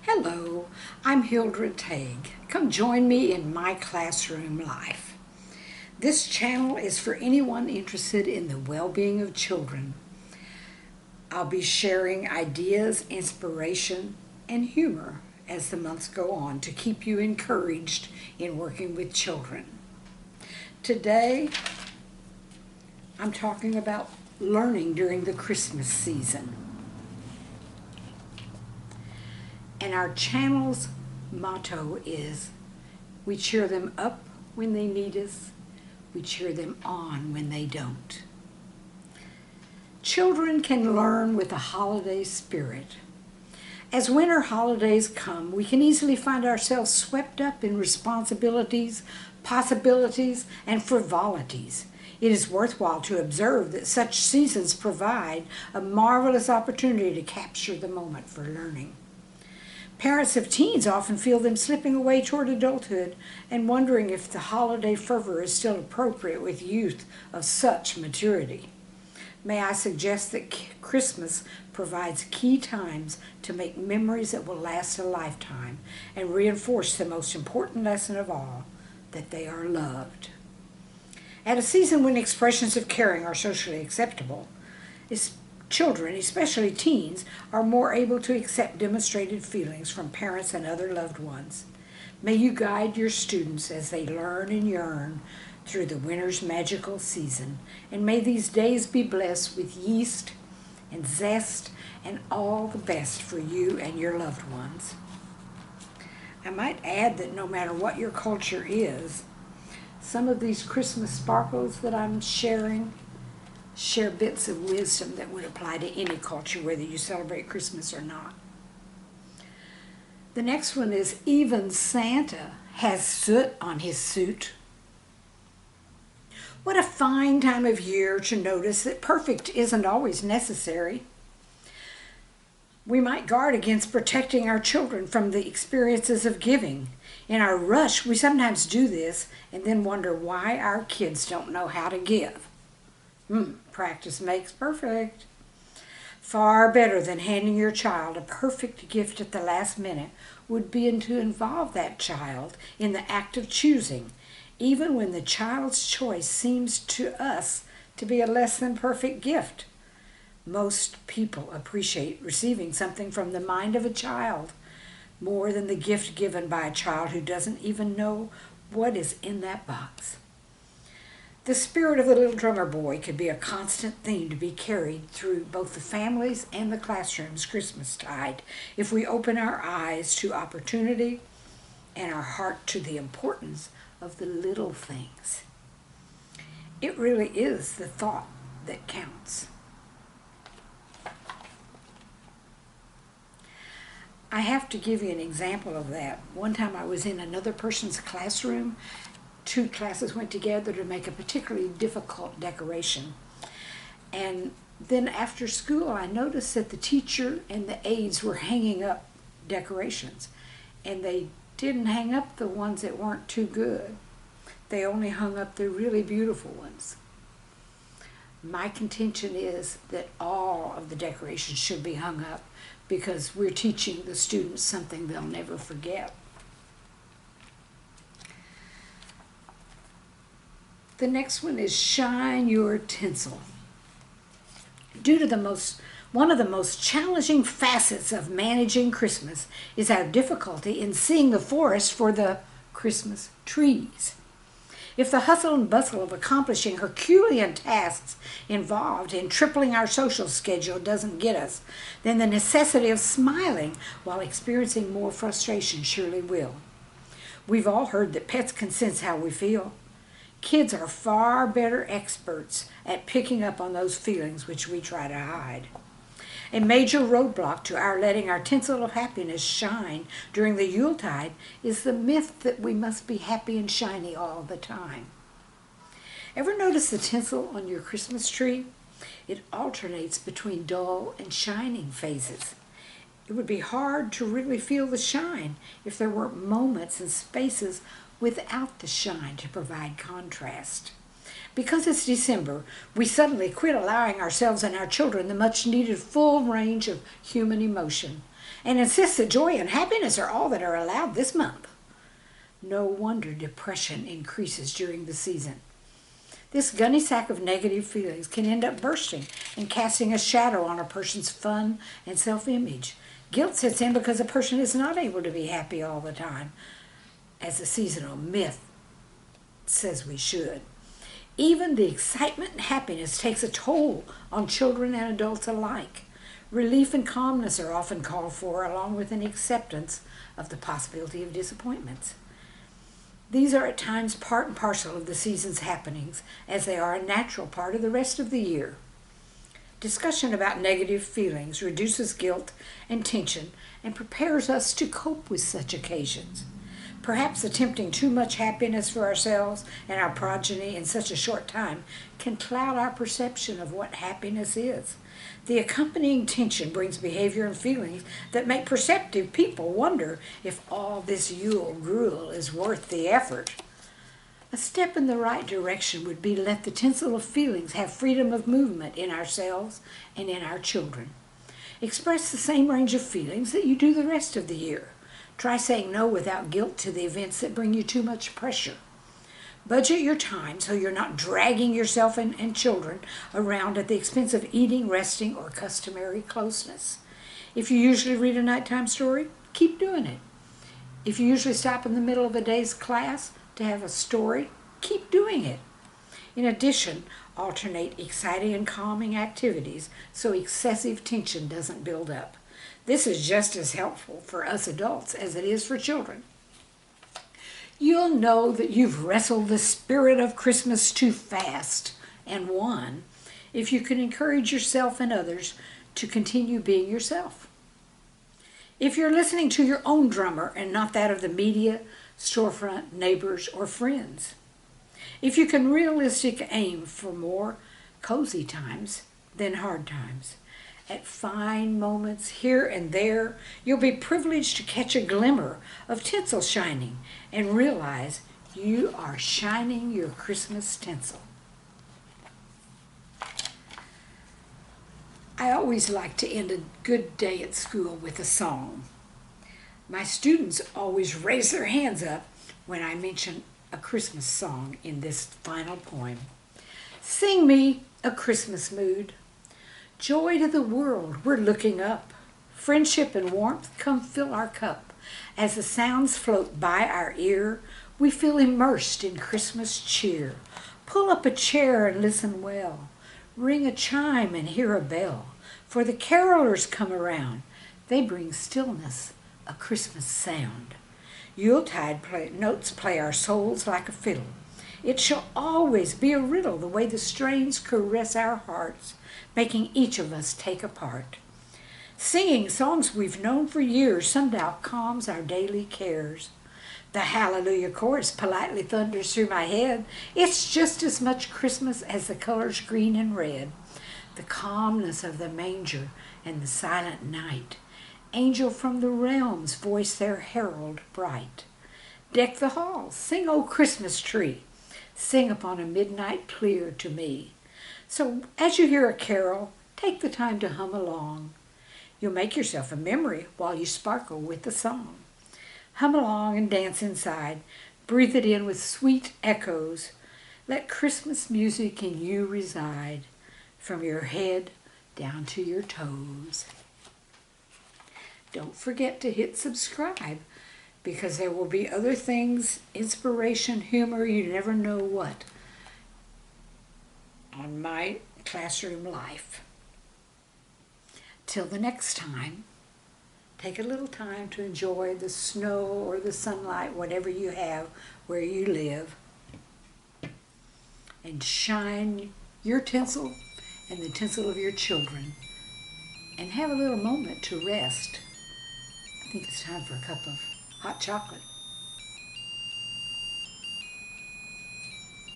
Hello, I'm Hildra Tague. Come join me in my classroom life. This channel is for anyone interested in the well-being of children. I'll be sharing ideas, inspiration, and humor as the months go on to keep you encouraged in working with children. Today, I'm talking about learning during the Christmas season. And our channel's motto is, we cheer them up when they need us, we cheer them on when they don't. Children can learn with a holiday spirit. As winter holidays come, we can easily find ourselves swept up in responsibilities, possibilities, and frivolities. It is worthwhile to observe that such seasons provide a marvelous opportunity to capture the moment for learning. Parents of teens often feel them slipping away toward adulthood and wondering if the holiday fervor is still appropriate with youth of such maturity. May I suggest that Christmas provides key times to make memories that will last a lifetime and reinforce the most important lesson of all, that they are loved. At a season when expressions of caring are socially acceptable, children, especially teens, are more able to accept demonstrated feelings from parents and other loved ones. May you guide your students as they learn and yearn through the winter's magical season, and may these days be blessed with yeast and zest and all the best for you and your loved ones. I might add that no matter what your culture is, some of these Christmas sparkles that I'm sharing share bits of wisdom that would apply to any culture, whether you celebrate Christmas or not. The next one is, even Santa has soot on his suit. What a fine time of year to notice that perfect isn't always necessary. We might guard against protecting our children from the experiences of giving. In our rush, we sometimes do this and then wonder why our kids don't know how to give. Practice makes perfect. Far better than handing your child a perfect gift at the last minute would be to involve that child in the act of choosing, even when the child's choice seems to us to be a less than perfect gift. Most people appreciate receiving something from the mind of a child more than the gift given by a child who doesn't even know what is in that box. The spirit of the little drummer boy could be a constant theme to be carried through both the families and the classrooms Christmastide if we open our eyes to opportunity and our heart to the importance of the little things. It really is the thought that counts. I have to give you an example of that. One time I was in another person's classroom. Two classes went together to make a particularly difficult decoration. And then after school, I noticed that the teacher and the aides were hanging up decorations. And they didn't hang up the ones that weren't too good. They only hung up the really beautiful ones. My contention is that all of the decorations should be hung up because we're teaching the students something they'll never forget. The next one is shine your tinsel. Due to one of the most challenging facets of managing Christmas is our difficulty in seeing the forest for the Christmas trees. If the hustle and bustle of accomplishing Herculean tasks involved in tripling our social schedule doesn't get us, then the necessity of smiling while experiencing more frustration surely will. We've all heard that pets can sense how we feel. Kids are far better experts at picking up on those feelings which we try to hide. A major roadblock to our letting our tinsel of happiness shine during the Yuletide is the myth that we must be happy and shiny all the time. Ever notice the tinsel on your Christmas tree? It alternates between dull and shining phases. It would be hard to really feel the shine if there weren't moments and spaces without the shine to provide contrast. Because it's December, we suddenly quit allowing ourselves and our children the much-needed full range of human emotion. and insists that joy and happiness are all that are allowed this month. No wonder depression increases during the season. This gunny sack of negative feelings can end up bursting and casting a shadow on a person's fun and self-image. Guilt sets in because a person is not able to be happy all the time, as the seasonal myth says we should. Even the excitement and happiness takes a toll on children and adults alike. Relief and calmness are often called for, along with an acceptance of the possibility of disappointments. These are at times part and parcel of the season's happenings, as they are a natural part of the rest of the year. Discussion about negative feelings reduces guilt and tension and prepares us to cope with such occasions. Perhaps attempting too much happiness for ourselves and our progeny in such a short time can cloud our perception of what happiness is. The accompanying tension brings behavior and feelings that make perceptive people wonder if all this Yule gruel is worth the effort. A step in the right direction would be to let the tinsel of feelings have freedom of movement in ourselves and in our children. Express the same range of feelings that you do the rest of the year. Try saying no without guilt to the events that bring you too much pressure. Budget your time so you're not dragging yourself and children around at the expense of eating, resting, or customary closeness. If you usually read a nighttime story, keep doing it. If you usually stop in the middle of a day's class to have a story, keep doing it. In addition, alternate exciting and calming activities so excessive tension doesn't build up. This is just as helpful for us adults as it is for children. You'll know that you've wrestled the spirit of Christmas too fast and won if you can encourage yourself and others to continue being yourself. If you're listening to your own drummer and not that of the media, storefront, neighbors, or friends. If you can realistically aim for more cozy times than hard times. At fine moments here and there, you'll be privileged to catch a glimmer of tinsel shining and realize you are shining your Christmas tinsel. I always like to end a good day at school with a song. My students always raise their hands up when I mention a Christmas song in this final poem. Sing me a Christmas mood. Joy to the world, we're looking up. Friendship and warmth, come fill our cup. As the sounds float by our ear, we feel immersed in Christmas cheer. Pull up a chair and listen well. Ring a chime and hear a bell. For the carolers come around. They bring stillness, a Christmas sound. Yuletide notes play our souls like a fiddle. It shall always be a riddle the way the strains caress our hearts, making each of us take a part. Singing songs we've known for years somehow calms our daily cares. The Hallelujah chorus politely thunders through my head. It's just as much Christmas as the colors green and red. The calmness of the manger and the silent night. Angel from the realms voice their herald bright. Deck the halls, sing, O Christmas tree. Sing upon a midnight clear to me. So as you hear a carol, take the time to hum along. You'll make yourself a memory while you sparkle with the song. Hum along and dance inside. Breathe it in with sweet echoes. Let Christmas music in you reside, from your head down to your toes. Don't forget to hit subscribe, because there will be other things, inspiration, humor, you never know what, on my classroom life. Till the next time, take a little time to enjoy the snow or the sunlight, whatever you have where you live, and shine your tinsel and the tinsel of your children, and have a little moment to rest. I think it's time for a cup of hot chocolate.